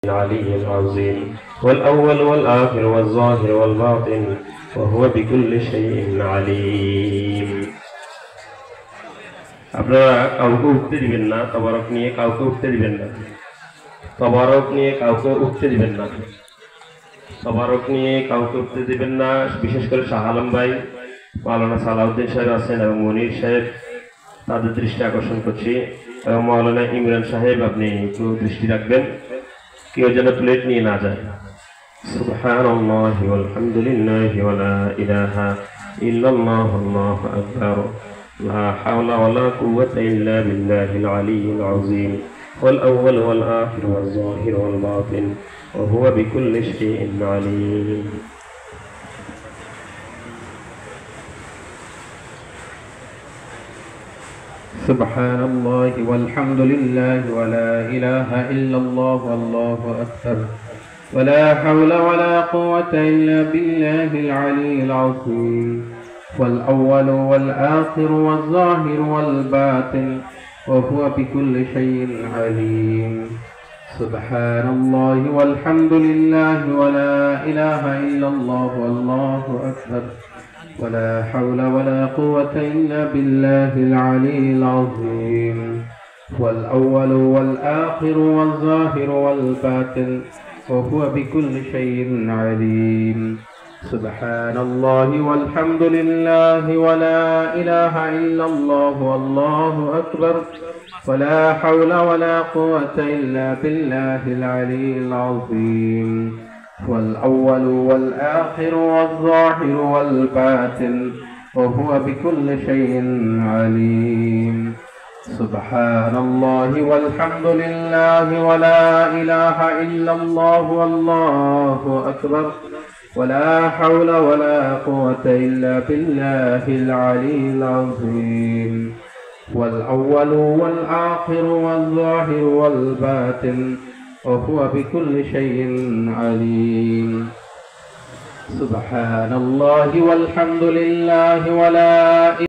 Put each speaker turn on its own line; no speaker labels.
العلي العظيم والأول والآخر والظاهر والباطن وهو بكل شيء عليم. আপনারা কাউকে উঠতে দিবেন না, তবারক নিয়ে কাউকে উঠতে দিবেন না, তবারক নিয়ে কাউকে উঠতে দিবেন না, তবারক নিয়ে কাউকে উঠতে দিবেন না। বিশেষ করে শাহ আলম ভাই, মাওলানা সালাউদ্দিন সাহেব আছেন এবং মনির সাহেব, তাদের দৃষ্টি আকর্ষণ করছি, এবং মাওলানা ইমরান সাহেব আপনি একটু দৃষ্টি রাখবেন, কেউ যেন প্লেট নিয়ে না যায়। সুবহানাল্লাহি ওয়ালহামদুলিল্লাহি ওয়া লা ইলাহা ইল্লাল্লাহু আল্লাহু আকবার লা হাওলা ওয়া লা কুওয়াতা ইল্লা বিল্লাহিল আলিয়্যিল আযীম ওয়াল আউওয়াল ওয়াল আখির ওয়াল যাহির ওয়াল বাতিন ওয়া হুয়া বিকুল্লি শাইইন আলীম।
سبحان الله والحمد لله ولا إله إلا الله والله أكبر ولا حول ولا قوة إلا بالله العلي العظيم والأول والآخر والظاهر والباطن وهو بكل شيء عليم. سبحان الله والحمد لله ولا إله إلا الله والله أكبر ولا حول ولا قوة إلا بالله العلي العظيم والأول والآخر والظاهر والباطن وهو بكل شيء عليم. سبحان الله والحمد لله ولا إله إلا الله والله أكبر ولا حول ولا قوة إلا بالله العلي العظيم والأول والآخر والظاهر والباطن وهو بكل شيء عليم. سبحان الله والحمد لله ولا إله إلا الله والله أكبر ولا حول ولا قوة إلا بالله العلي العظيم والأول والآخر والظاهر والباطن وهو بكل شيء عليم. سبحان الله والحمد لله ولا